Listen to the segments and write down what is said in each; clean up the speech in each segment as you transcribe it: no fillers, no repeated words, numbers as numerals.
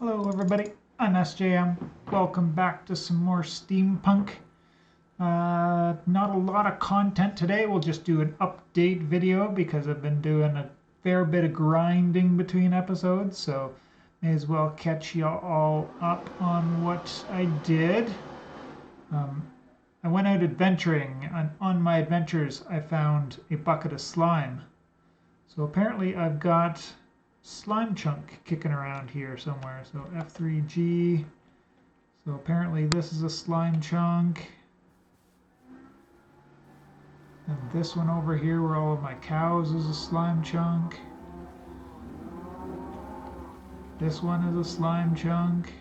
Hello everybody, I'm SJM. Welcome back to some more Steampunk. Not a lot of content today, we'll just do an update video because I've been doing a fair bit of grinding between episodes, so may as well catch you all up on what I did. I went out adventuring, and on my adventures I found a bucket of slime. So apparently I've got slime chunk kicking around here somewhere. So F3G. So apparently this is a slime chunk. And this one over here where all of my cows is a slime chunk. This one is a slime chunk.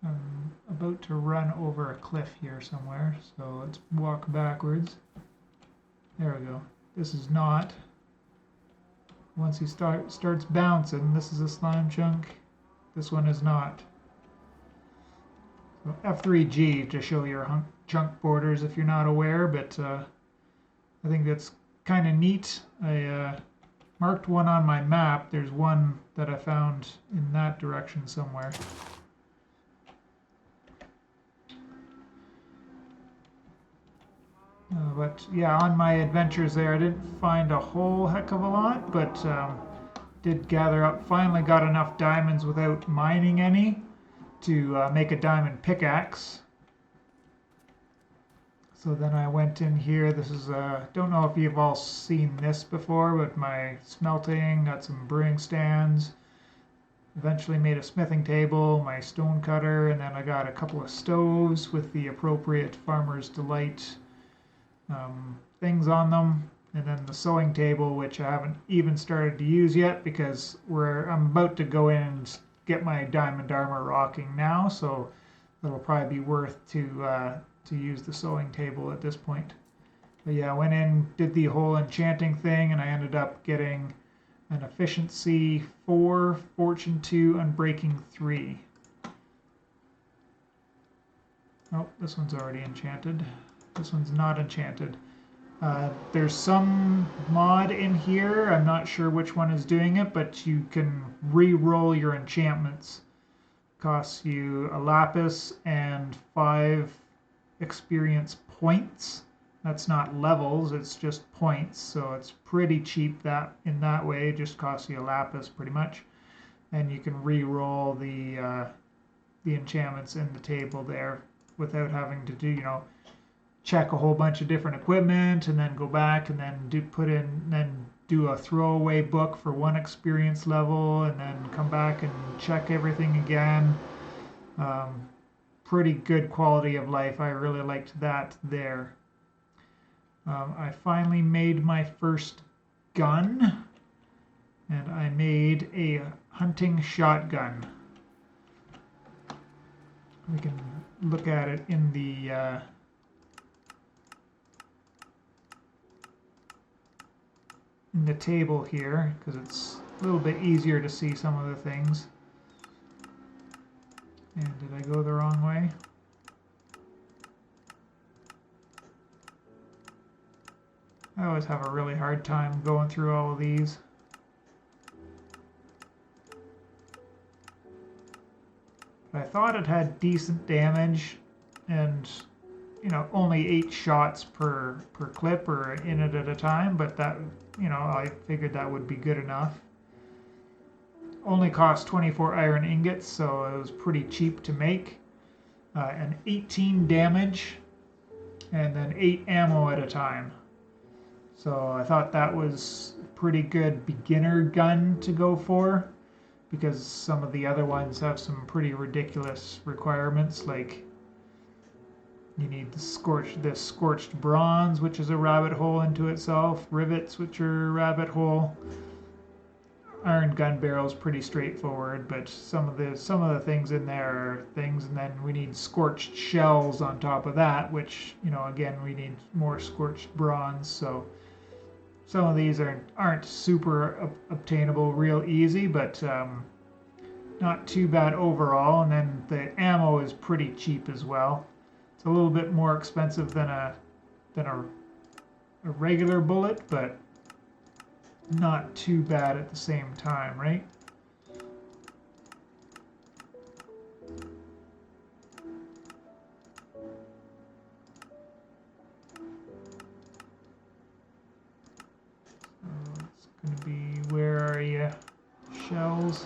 I'm about to run over a cliff here somewhere, so let's walk backwards. There we go. This is not. Once he starts bouncing, this is a slime chunk. This one is not. So F3G to show your chunk borders if you're not aware, but I think that's kind of neat. I marked one on my map. There's one that I found in that direction somewhere. But yeah, on my adventures there, I didn't find a whole heck of a lot, but did gather up, finally got enough diamonds without mining any to make a diamond pickaxe. So then I went in here. This is, don't know if you've all seen this before, but my smelting, got some brewing stands. Eventually made a smithing table, my stone cutter, and then I got a couple of stoves with the appropriate Farmer's Delight things on them, and then the sewing table, which I haven't even started to use yet because I'm about to go in and get my diamond armor rocking now, so it'll probably be worth to use the sewing table at this point. But yeah, I went in, did the whole enchanting thing, and I ended up getting an efficiency 4, fortune 2, unbreaking 3. Oh, this one's already enchanted. This one's not enchanted. There's some mod in here. I'm not sure which one is doing it, but you can re-roll your enchantments. Costs you a lapis and 5 experience points. That's not levels, it's just points, so it's pretty cheap in that way. It just costs you a lapis pretty much. And you can re-roll the enchantments in the table there without having to do, check a whole bunch of different equipment and then go back and then do a throwaway book for one experience level and then come back and check everything again. Pretty good quality of life. I really liked that there. I finally made my first gun, and I made a hunting shotgun. We can look at it in the table here because it's a little bit easier to see some of the things. And did I go the wrong way? I always have a really hard time going through all of these. But I thought it had decent damage and only 8 shots per clip or in it at a time, but that, I figured that would be good enough. Only cost 24 iron ingots, so it was pretty cheap to make. And 18 damage, and then 8 ammo at a time. So I thought that was a pretty good beginner gun to go for, because some of the other ones have some pretty ridiculous requirements, like you need the scorched bronze, which is a rabbit hole into itself, rivets, which are a rabbit hole. Iron gun barrel's pretty straightforward, but some of the things in there are things, and then we need scorched shells on top of that, which again we need more scorched bronze. So some of these aren't super obtainable real easy, but not too bad overall. And then the ammo is pretty cheap as well. It's a little bit more expensive than a a regular bullet, but not too bad at the same time, right? So it's going to be, where are you? Shells.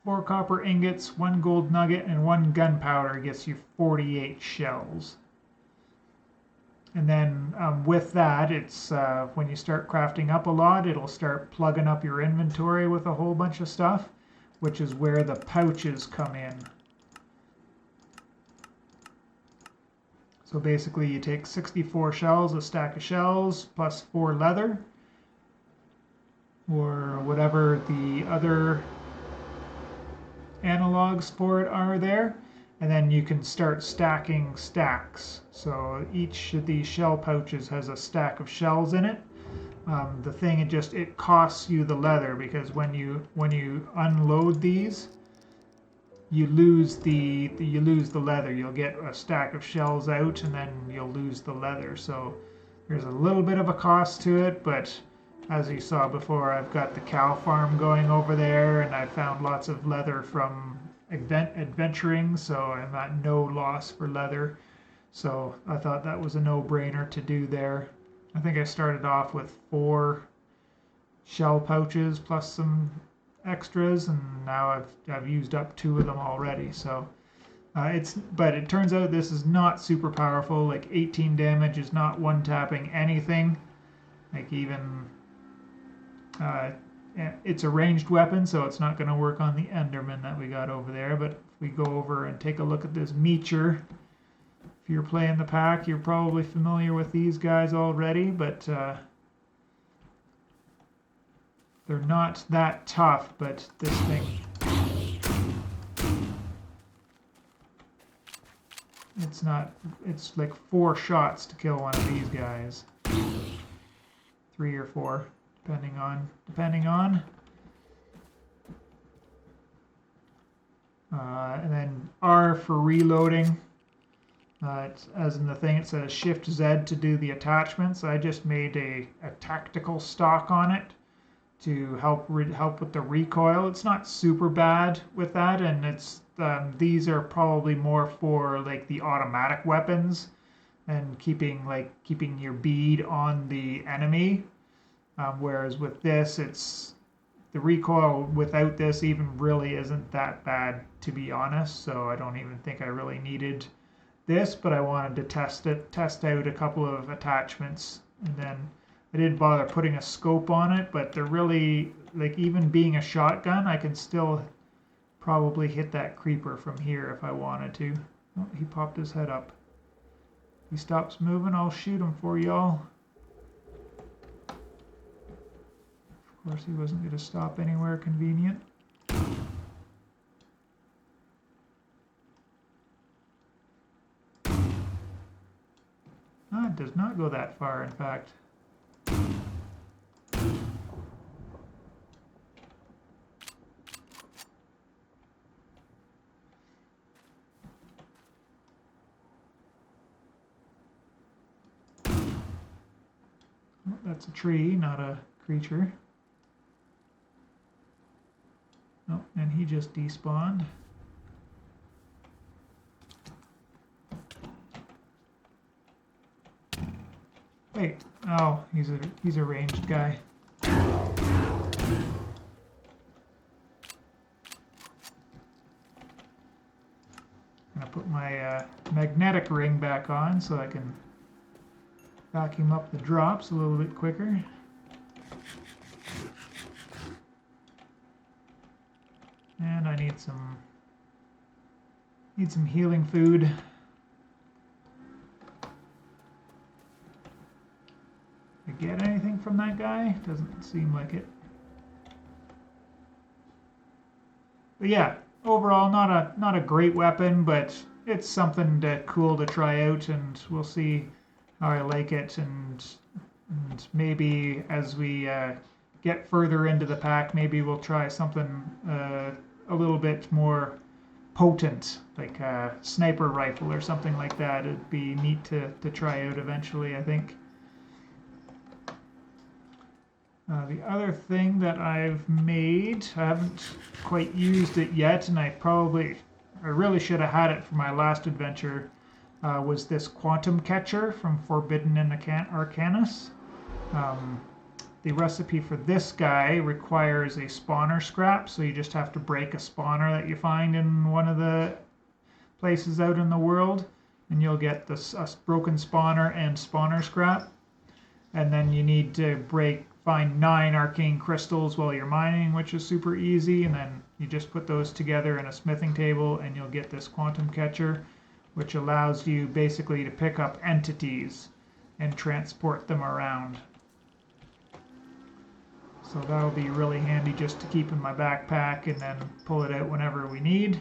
Four copper ingots, one gold nugget, and one gunpowder gets you 48 shells. And then with that, it's when you start crafting up a lot, it'll start plugging up your inventory with a whole bunch of stuff, which is where the pouches come in. So basically you take 64 shells, a stack of shells, plus 4 leather, or whatever the other analogs for it are there, and then you can start stacking stacks. So each of these shell pouches has a stack of shells in it. The thing, it costs you the leather, because when you unload these, you lose the leather. You'll get a stack of shells out, and then you'll lose the leather. So there's a little bit of a cost to it, but as you saw before, I've got the cow farm going over there, and I found lots of leather from adventuring, so I'm at no loss for leather. So I thought that was a no-brainer to do there. I think I started off with 4 shell pouches plus some extras, and now I've used up 2 of them already. So but it turns out this is not super powerful. Like 18 damage is not one-tapping anything. Like even it's a ranged weapon, so it's not going to work on the Enderman that we got over there. But if we go over and take a look at this Meacher, if you're playing the pack, you're probably familiar with these guys already, but they're not that tough. But this thing, it's like 4 shots to kill one of these guys. 3 or 4. Depending on. And then R for reloading. As in the thing, it says Shift Z to do the attachments. I just made a tactical stock on it to help with the recoil. It's not super bad with that, and it's these are probably more for like the automatic weapons and keeping your bead on the enemy. Whereas with this, it's the recoil without this even really isn't that bad, to be honest. So I don't even think I really needed this, but I wanted to test out a couple of attachments, and then I didn't bother putting a scope on it. But they're really, like, even being a shotgun, I can still probably hit that creeper from here if I wanted to. Oh, he popped his head up. If he stops moving, I'll shoot him for y'all. Of course, he wasn't going to stop anywhere convenient. It does not go that far, in fact. Oh, that's a tree, not a creature. Oh, and he just despawned. Wait, oh, he's a ranged guy. I'm gonna put my magnetic ring back on so I can vacuum up the drops a little bit quicker. And I need some healing food. Did I get anything from that guy? Doesn't seem like it. But yeah, overall not a great weapon, but it's something cool to try out, and we'll see how I like it, and maybe as we get further into the pack, maybe we'll try something a little bit more potent, like a sniper rifle or something like that. It'd be neat to try out eventually, I think. The other thing that I've made, I haven't quite used it yet, and I really should have had it for my last adventure, was this quantum catcher from Forbidden and Arcanus. The recipe for this guy requires a spawner scrap, so you just have to break a spawner that you find in one of the places out in the world, and you'll get this broken spawner and spawner scrap. And then you need to find 9 arcane crystals while you're mining, which is super easy, and then you just put those together in a smithing table and you'll get this quantum catcher, which allows you basically to pick up entities and transport them around. So that'll be really handy just to keep in my backpack and then pull it out whenever we need.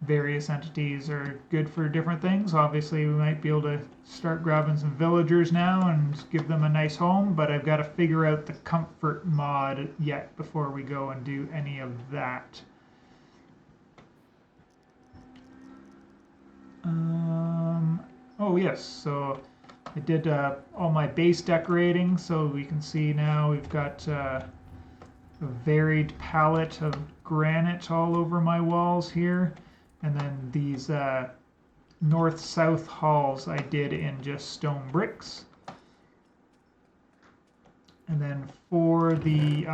Various entities are good for different things. Obviously, we might be able to start grabbing some villagers now and give them a nice home, but I've got to figure out the comfort mod yet before we go and do any of that. Oh yes, so I did all my base decorating, so we can see now we've got a varied palette of granite all over my walls here. And then these north-south halls I did in just stone bricks. And then for the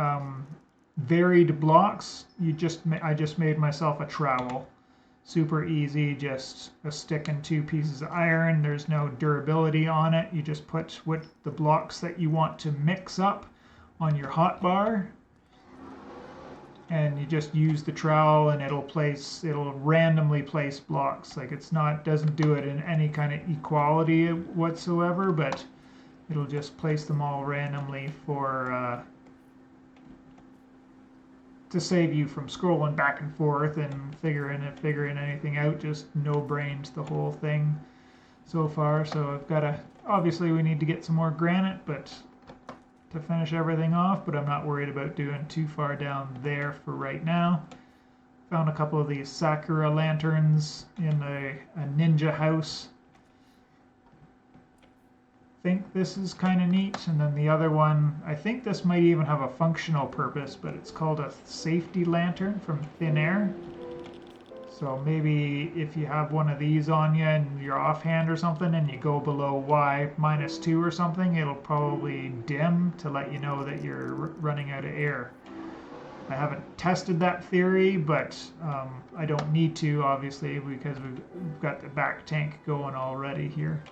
varied blocks, I just made myself a trowel. Super easy, just a stick and 2 pieces of iron. There's no durability on it. You just put the blocks that you want to mix up on your hotbar. And you just use the trowel and it'll randomly place blocks. Like doesn't do it in any kind of equality whatsoever, but it'll just place them all randomly to save you from scrolling back and forth and figuring anything out. Just no-brained the whole thing so far. So obviously we need to get some more granite, but to finish everything off, but I'm not worried about doing too far down there for right now. Found a couple of these Sakura lanterns in a ninja house. Think this is kind of neat. And then the other one, I think this might even have a functional purpose, but it's called a safety lantern from Thin Air. So maybe if you have one of these on you and you're offhand or something and you go below Y -2 or something, it'll probably dim to let you know that you're running out of air. I haven't tested that theory, but I don't need to, obviously, because we've got the back tank going already here.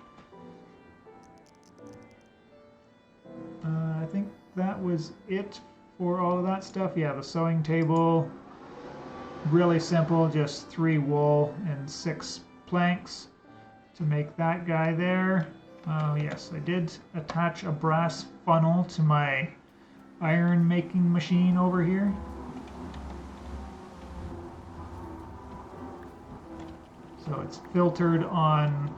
I think that was it for all of that stuff. Yeah, the sewing table. Really simple, just 3 wool and 6 planks to make that guy there. Yes, I did attach a brass funnel to my iron making machine over here. So it's filtered on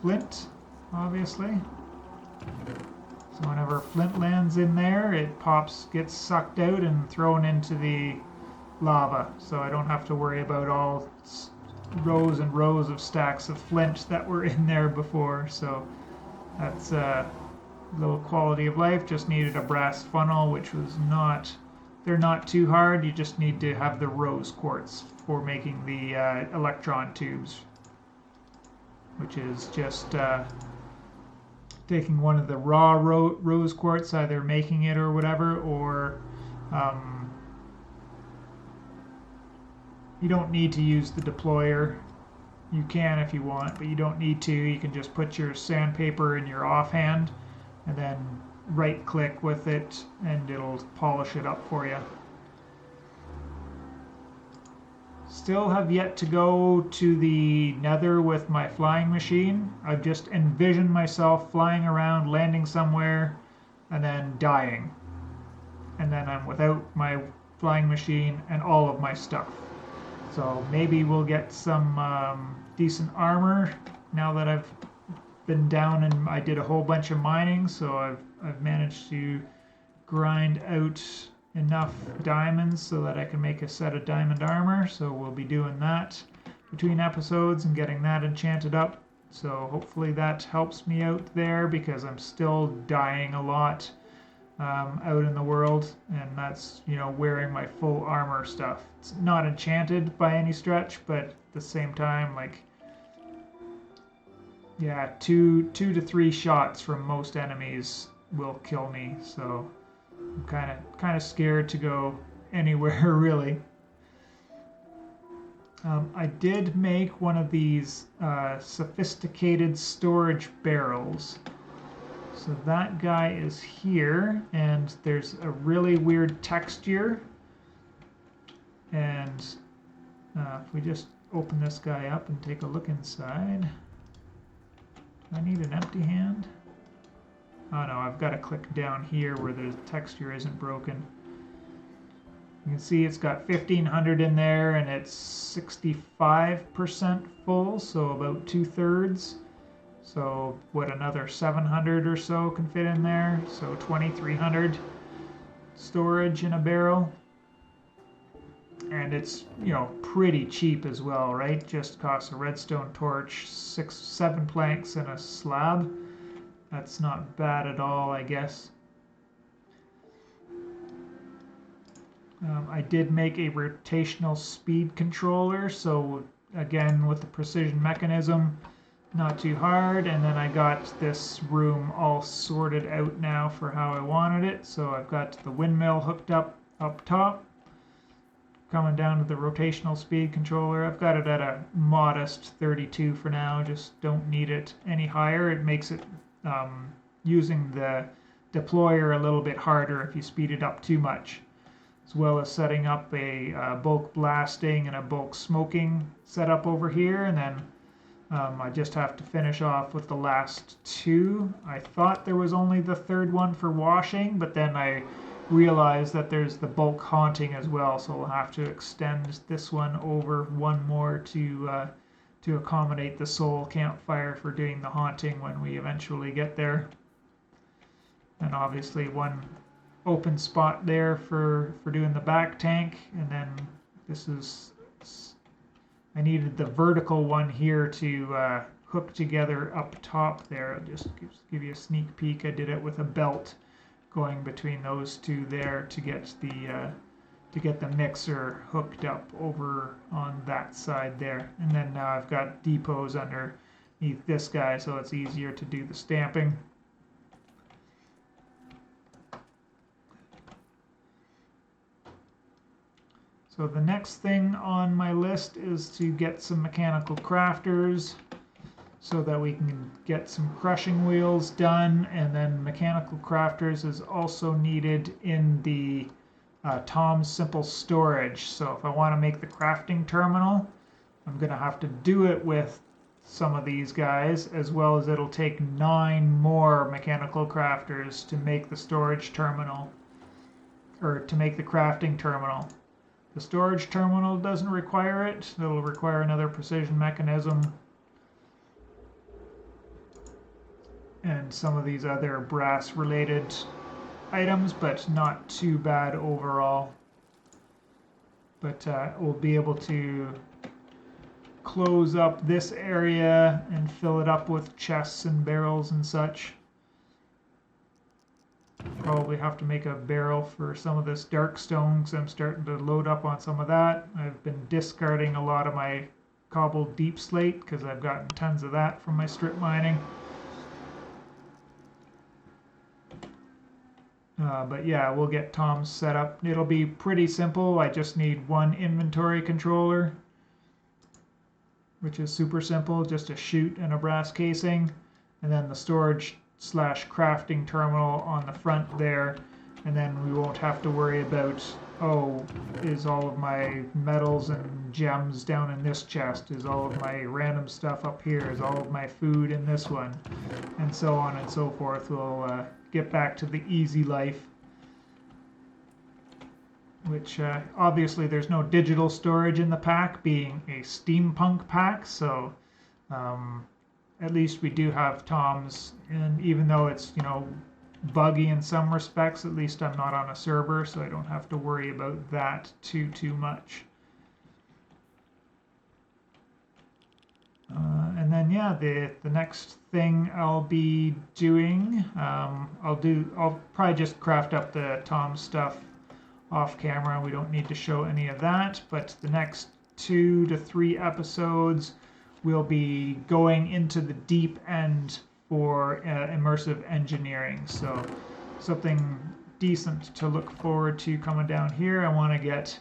flint, obviously. So whenever flint lands in there, it gets sucked out and thrown into the lava. So I don't have to worry about all rows and rows of stacks of flint that were in there before. So that's a little quality of life. Just needed a brass funnel, which was they're not too hard. You just need to have the rose quartz for making the electron tubes, which is just taking one of the raw rose quartz, either making it or whatever, or you don't need to use the deployer. You can if you want, but you don't need to. You can just put your sandpaper in your offhand and then right click with it and it'll polish it up for you. Still have yet to go to the Nether with my flying machine. I've just envisioned myself flying around, landing somewhere, and then dying. And then I'm without my flying machine and all of my stuff. So maybe we'll get some decent armor now that I've been down and I did a whole bunch of mining. So I've managed to grind out enough diamonds so that I can make a set of diamond armor, so we'll be doing that between episodes and getting that enchanted up. So hopefully that helps me out there, because I'm still dying a lot out in the world, and that's, you know, wearing my full armor stuff. It's not enchanted by any stretch, but at the same time, like, yeah, two to three shots from most enemies will kill me, so I'm kind of scared to go anywhere really. I did make one of these sophisticated storage barrels. So that guy is here, and there's a really weird texture. And if we just open this guy up and take a look inside. Do I need an empty hand? Oh no, I've got to click down here where the texture isn't broken. You can see it's got 1500 in there, and it's 65% full, so about 2/3. So what, another 700 or so can fit in there, so 2300 storage in a barrel. And it's, you know, pretty cheap as well, right? Just costs a redstone torch, 7 planks, and a slab. That's not bad at all, I guess. I did make a rotational speed controller, so again with the precision mechanism, not too hard. And then I got this room all sorted out now for how I wanted it. So I've got the windmill hooked up top, coming down to the rotational speed controller. I've got it at a modest 32 for now, just don't need it any higher. It makes it using the deployer a little bit harder if you speed it up too much, as well as setting up a bulk blasting and a bulk smoking setup over here. And then I just have to finish off with the last two. I thought there was only the third one for washing, but then I realized that there's the bulk haunting as well, so we'll have to extend this one over one more to accommodate the soul campfire for doing the haunting when we eventually get there. And obviously one open spot there for doing the back tank, and then this is, I needed the vertical one here to hook together up top there. I'll just give you a sneak peek. I did it with a belt going between those two there to get the mixer hooked up over on that side there. And then now I've got depots underneath this guy, so it's easier to do the stamping. So the next thing on my list is to get some mechanical crafters so that we can get some crushing wheels done. And then mechanical crafters is also needed in the Tom's Simple Storage. So if I want to make the crafting terminal, I'm going to have to do it with some of these guys, as well as it'll take 9 more mechanical crafters to make the storage terminal, or to make the crafting terminal. The storage terminal doesn't require it. It'll require another precision mechanism and some of these other brass related items, but not too bad overall. But we'll be able to close up this area and fill it up with chests and barrels and such. Probably have to make a barrel for some of this dark stone, because I'm starting to load up on some of that. I've been discarding a lot of my cobbled deep slate because I've gotten tons of that from my strip mining. But yeah, we'll get Tom's set up. It'll be pretty simple. I just need one inventory controller, which is super simple, just a chute and a brass casing, and then the storage / crafting terminal on the front there. And then we won't have to worry about, oh, is all of my metals and gems down in this chest? Is all of my random stuff up here? Is all of my food in this one? And so on and so forth. We'll get back to the easy life, which obviously there's no digital storage in the pack, being a steampunk pack, so at least we do have Tom's. And even though it's, you know, buggy in some respects. At least I'm not on a server, so I don't have to worry about that too much. And then yeah, the next thing I'll be doing, I'll probably just craft up the Tom stuff off camera. We don't need to show any of that, but the next 2 to 3 episodes we'll be going into the deep end for immersive engineering. So something decent to look forward to coming down here. I want to get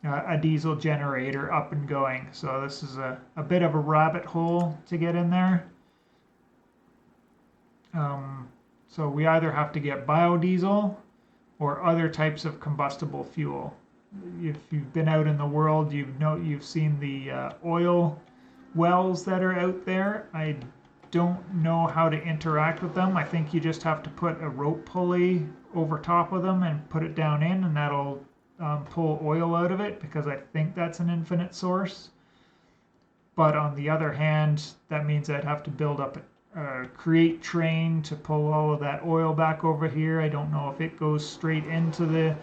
a diesel generator up and going. So this is a bit of a rabbit hole to get in there. So we either have to get biodiesel or other types of combustible fuel. If you've been out in the world, you've seen the oil wells that are out there. I don't know how to interact with them. I think you just have to put a rope pulley over top of them and put it down in, and that'll pull oil out of it, because I think that's an infinite source. But on the other hand, that means I'd have to build up a create train to pull all of that oil back over here. I don't know if it goes straight into the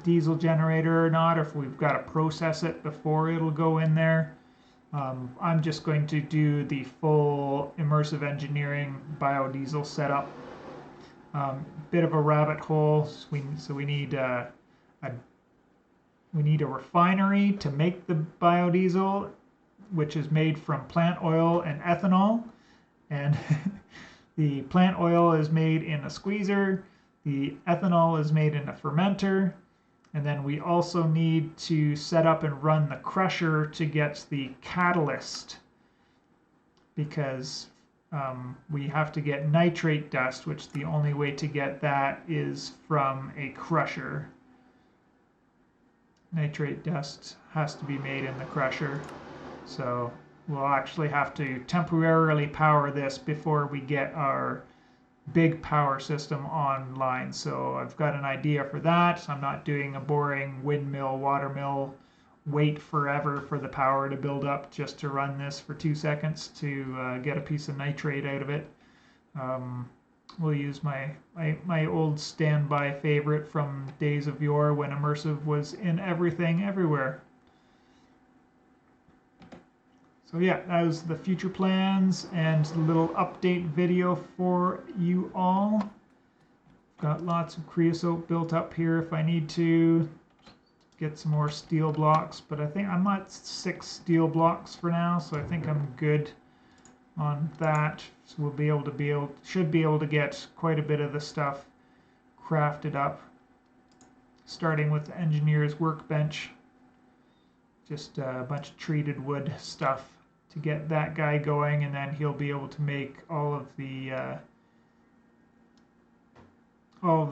diesel generator or not, or if we've got to process it before it'll go in there. I'm just going to do the full immersive engineering biodiesel setup. Bit of a rabbit hole. So we need a refinery to make the biodiesel, which is made from plant oil and ethanol. And the plant oil is made in a squeezer. The ethanol is made in a fermenter. And then we also need to set up and run the crusher to get the catalyst, because we have to get nitrate dust, which the only way to get that is from a crusher. Nitrate dust has to be made in the crusher. So we'll actually have to temporarily power this before we get our big power system online. So I've got an idea for that. I'm not doing a boring windmill, watermill, wait forever for the power to build up just to run this for 2 seconds to get a piece of nitrate out of it. We'll use my old standby favorite from days of yore when immersive was in everything everywhere. So yeah, that was the future plans and a little update video for you all. Got lots of creosote built up here if I need to. Get some more steel blocks, but I think I'm at 6 steel blocks for now, so I think I'm good on that. So we'll should be able to get quite a bit of the stuff crafted up, starting with the engineer's workbench. Just a bunch of treated wood stuff to get that guy going, and then he'll be able to make all of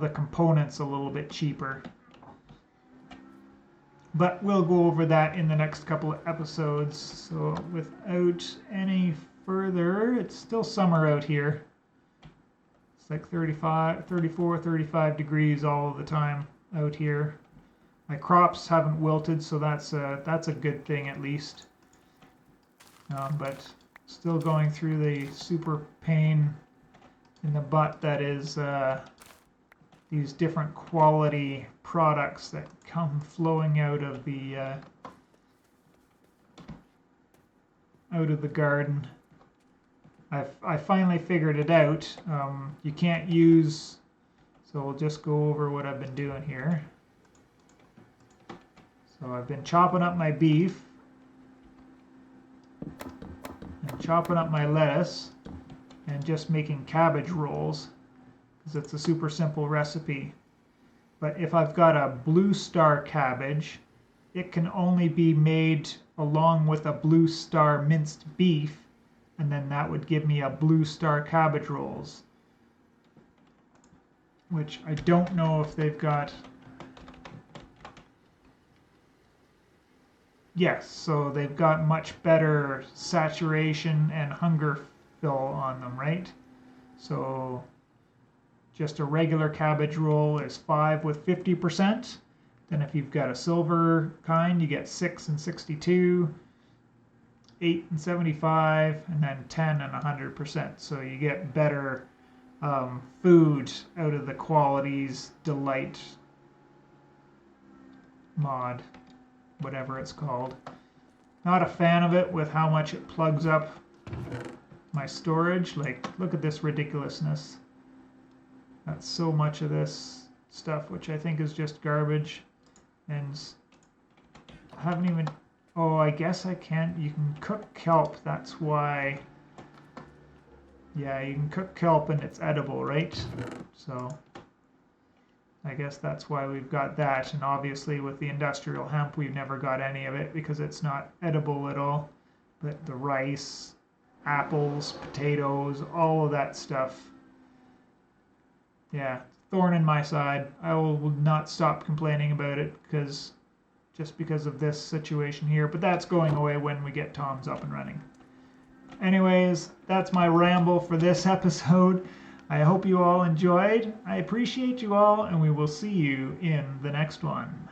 the components a little bit cheaper. But we'll go over that in the next couple of episodes. So without any further, it's still summer out here. It's like 34, 35 degrees all the time out here. My crops haven't wilted, so that's a good thing at least. But still going through the super pain in the butt that is these different quality products that come flowing out of the garden. I finally figured it out. You can't use, so we'll just go over what I've been doing here. So I've been chopping up my beef and chopping up my lettuce and just making cabbage rolls, because it's a super simple recipe. But if I've got a blue star cabbage, it can only be made along with a blue star minced beef, and then that would give me a blue star cabbage rolls, which I don't know if they've got. Yes, so they've got much better saturation and hunger fill on them, right? So just a regular cabbage roll is 5 with 50%. Then if you've got a silver kind, you get 6 and 62, 8 and 75, and then 10 and 100%. So you get better food out of the Qualities Delight mod, whatever it's called. Not a fan of it with how much it plugs up my storage. Like, look at this ridiculousness. That's so much of this stuff, which I think is just garbage. And I haven't even... Oh, I guess I can't... You can cook kelp, that's why... Yeah, you can cook kelp and it's edible, right? So I guess that's why we've got that. And obviously with the industrial hemp, we've never got any of it because it's not edible at all. But the rice, apples, potatoes, all of that stuff. Yeah, thorn in my side. I will not stop complaining about it just because of this situation here. But that's going away when we get Tom's up and running. Anyways, that's my ramble for this episode. I hope you all enjoyed. I appreciate you all, and we will see you in the next one.